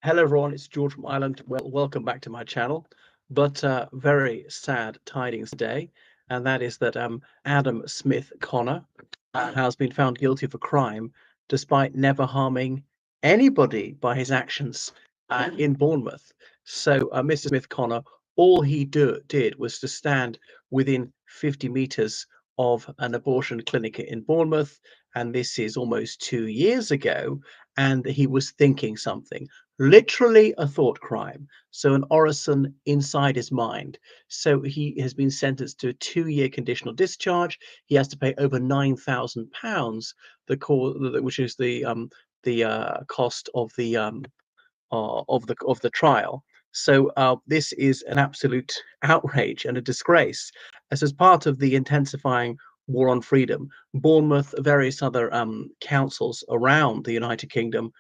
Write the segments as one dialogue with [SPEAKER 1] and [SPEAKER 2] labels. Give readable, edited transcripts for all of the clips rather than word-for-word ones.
[SPEAKER 1] Hello, everyone. It's George from Ireland. Welcome back to my channel. But very sad tidings today, and that is that Adam Smith Connor has been found guilty of a crime despite never harming anybody by his actions in Bournemouth. So, Mr. Smith Connor, all did was to stand within 50 meters of an abortion clinic in Bournemouth, and this is almost 2 years ago, and he was thinking something. Literally a thought crime. So an orison inside his mind. So he has been sentenced to a 2-year conditional discharge. He has to pay over £9,000, which is the cost of the trial. So this is an absolute outrage and a disgrace. As part of the intensifying war on freedom, Bournemouth, various other councils around the United Kingdom,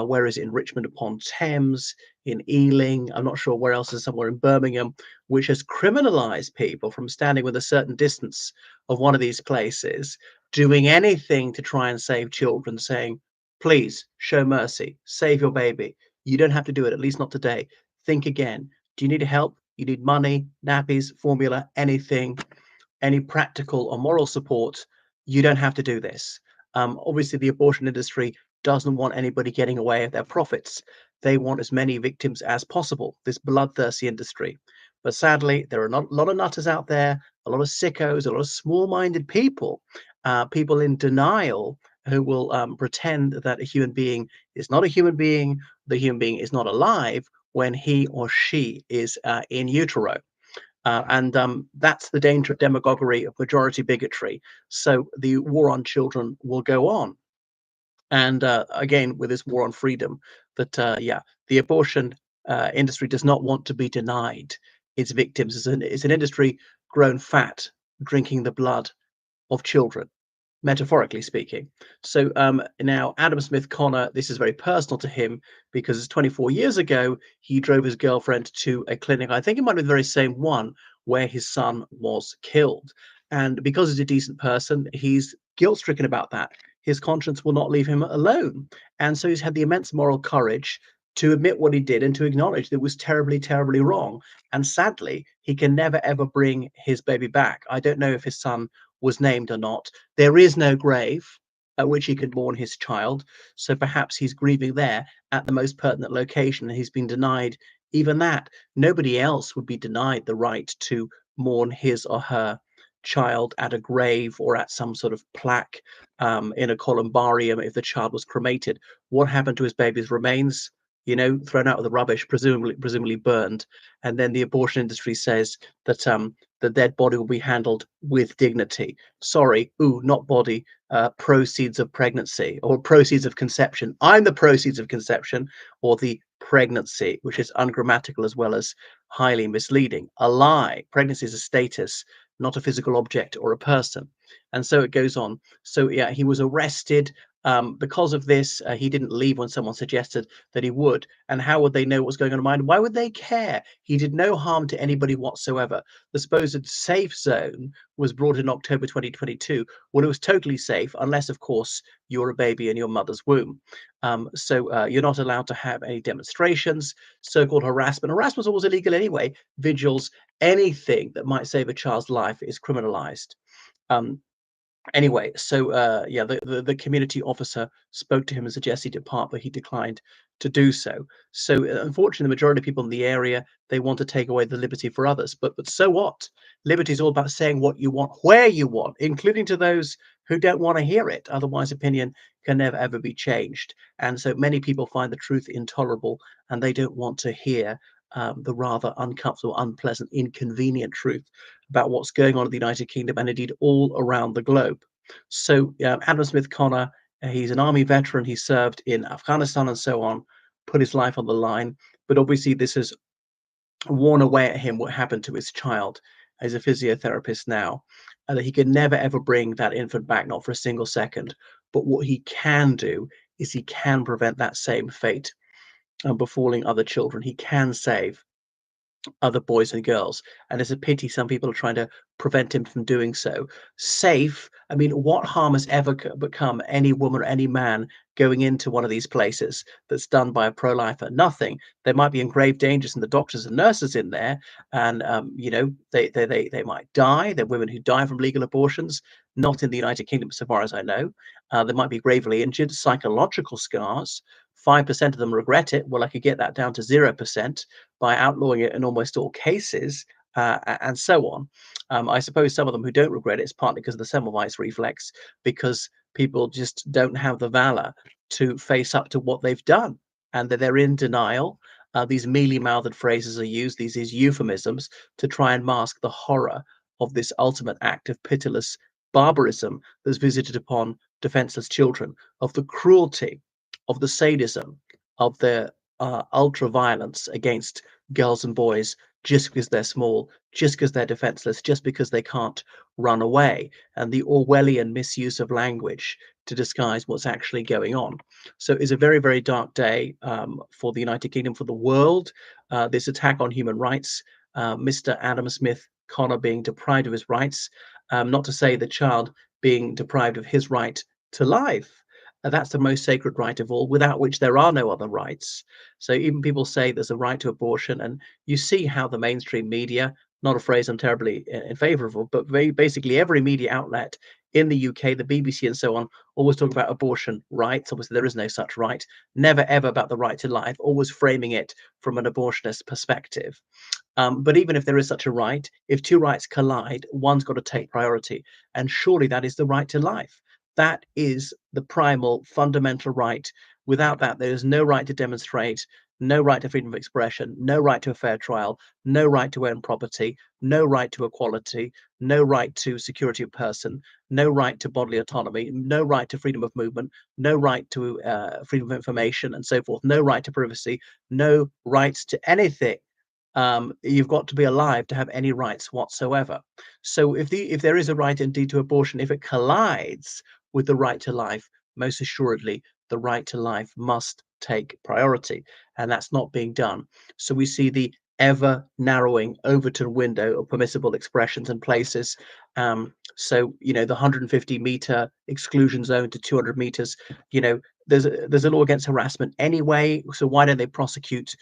[SPEAKER 1] whereas in Richmond upon Thames, in Ealing, I'm not sure where else is somewhere in Birmingham, which has criminalised people from standing with a certain distance of one of these places, doing anything to try and save children, saying, please show mercy, save your baby. You don't have to do it, at least not today. Think again. Do you need help? You need money, nappies, formula, anything, any practical or moral support? You don't have to do this. Obviously, the abortion industry doesn't want anybody getting away with their profits. They want as many victims as possible, this bloodthirsty industry. But sadly, there are not a lot of nutters out there, a lot of sickos, a lot of small minded people, people in denial who will pretend that a human being is not a human being, the human being is not alive when he or she is in utero. And that's the danger of demagoguery, of majority bigotry. So the war on children will go on. And again, with this war on freedom, yeah, the abortion industry does not want to be denied its victims. It's an industry grown fat, drinking the blood of children, metaphorically speaking. So now Adam Smith Connor, this is very personal to him because 24 years ago, he drove his girlfriend to a clinic. I think it might be the very same one where his son was killed. And because he's a decent person, he's guilt stricken about that. His conscience will not leave him alone. And so he's had the immense moral courage to admit what he did and to acknowledge that it was terribly, terribly wrong. And sadly, he can never, ever bring his baby back. I don't know if his son was named or not. There is no grave at which he could mourn his child. So perhaps he's grieving there at the most pertinent location. And he's been denied even that. Nobody else would be denied the right to mourn his or her child at a grave or at some sort of plaque in a columbarium if the child was cremated. What happened to his baby's remains? Thrown out of the rubbish, presumably burned. And then the abortion industry says that the dead body will be handled with dignity. Sorry, not body, proceeds of pregnancy or proceeds of conception. I'm the proceeds of conception or the pregnancy, which is ungrammatical as well as highly misleading. A lie. Pregnancy is a status, not a physical object or a person. And so it goes on. So, yeah, he was arrested. Because of this, he didn't leave when someone suggested that he would. And how would they know what's going on in mind? Why would they care? He did no harm to anybody whatsoever. The supposed safe zone was brought in October 2022 when it was totally safe, unless, of course, you're a baby in your mother's womb. So you're not allowed to have any demonstrations, so-called harassment. Harassment was always illegal anyway. Vigils, anything that might save a child's life is criminalized. Um, Anyway, so yeah, the community officer spoke to him and suggested he depart, but he declined to do so. So unfortunately, the majority of people in the area, they want to take away the liberty for others. But so what? Liberty is all about saying what you want, where you want, including to those who don't want to hear it. Otherwise, opinion can never ever be changed. And so many people find the truth intolerable, and they don't want to hear the rather uncomfortable, unpleasant, inconvenient truth about what's going on in the United Kingdom and indeed all around the globe. So, Adam Smith Connor, he's an army veteran. He served in Afghanistan and so on, put his life on the line. But obviously, this has worn away at him what happened to his child. He's a physiotherapist now, and that he can never ever bring that infant back, not for a single second. But what he can do is he can prevent that same fate befalling other children. He can save other boys and girls, and it's a pity some people are trying to prevent him from doing so. Safe, I mean, what harm has ever become any woman or any man going into one of these places that's done by a pro-lifer? Nothing. They might be in grave dangers, and the doctors and nurses in there, and they might die. There are women who die from legal abortions, not in the United Kingdom, so far as I know. They might be gravely injured, psychological scars. 5% of them regret it. Well, I could get that down to 0% by outlawing it in almost all cases, and so on. I suppose some of them who don't regret it is partly because of the Semmelweis reflex, because people just don't have the valor to face up to what they've done, and that they're in denial. These mealy-mouthed phrases are used, these euphemisms, to try and mask the horror of this ultimate act of pitiless barbarism that's visited upon defenseless children, of the cruelty, of the sadism, of the ultra violence against girls and boys just because they're small, just because they're defenseless, just because they can't run away, and the Orwellian misuse of language to disguise what's actually going on. So it's a very, very dark day for the United Kingdom, for the world. This attack on human rights, Mr. Adam Smith Connor being deprived of his rights, not to say the child being deprived of his right to life. That's the most sacred right of all, without which there are no other rights. So even people say there's a right to abortion, and you see how the mainstream media, not a phrase I'm terribly in favor of, but basically every media outlet in the UK, the BBC and so on, always talk about abortion rights. Obviously, there is no such right. Never ever about the right to life, always framing it from an abortionist perspective. But even if there is such a right, if two rights collide, one's got to take priority. And surely that is the right to life. That is the primal, fundamental right. Without that, there is no right to demonstrate, no right to freedom of expression, no right to a fair trial, no right to own property, no right to equality, no right to security of person, no right to bodily autonomy, no right to freedom of movement, no right to freedom of information, and so forth, no right to privacy, no rights to anything. You've got to be alive to have any rights whatsoever. So if there is a right indeed to abortion, if it collides with the right to life, most assuredly the right to life must take priority, and that's not being done. So we see the ever narrowing Overton window of permissible expressions and places. So the 150-meter exclusion zone to 200 meters. There's a law against harassment anyway. So why don't they prosecute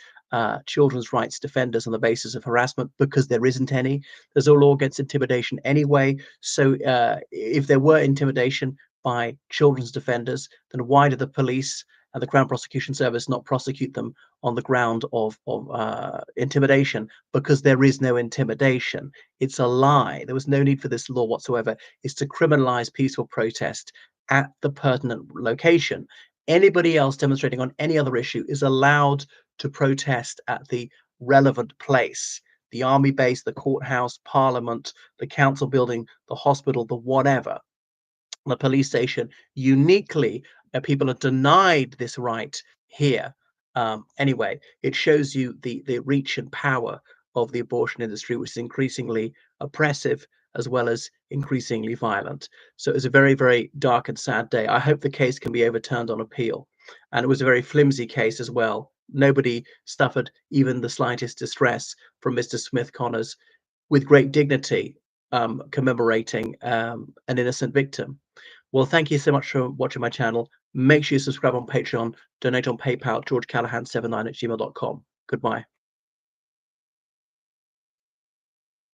[SPEAKER 1] children's rights defenders on the basis of harassment? Because there isn't any. There's a law against intimidation anyway. So if there were intimidation by children's defenders, then why do the police and the Crown Prosecution Service not prosecute them on the ground of intimidation? Because there is no intimidation. It's a lie. There was no need for this law whatsoever. It's to criminalize peaceful protest at the pertinent location. Anybody else demonstrating on any other issue is allowed to protest at the relevant place: the army base, the courthouse, parliament, the council building, the hospital, the whatever, the police station. Uniquely, people are denied this right here. Anyway, it shows you the reach and power of the abortion industry, which is increasingly oppressive as well as increasingly violent. So it's a very, very dark and sad day. I hope the case can be overturned on appeal. And it was a very flimsy case as well. Nobody suffered even the slightest distress from Mr. Smith Connors, with great dignity, commemorating an innocent victim. Well, thank you so much for watching my channel. Make sure you subscribe on Patreon, donate on PayPal, georgecallahan79@gmail.com. Goodbye.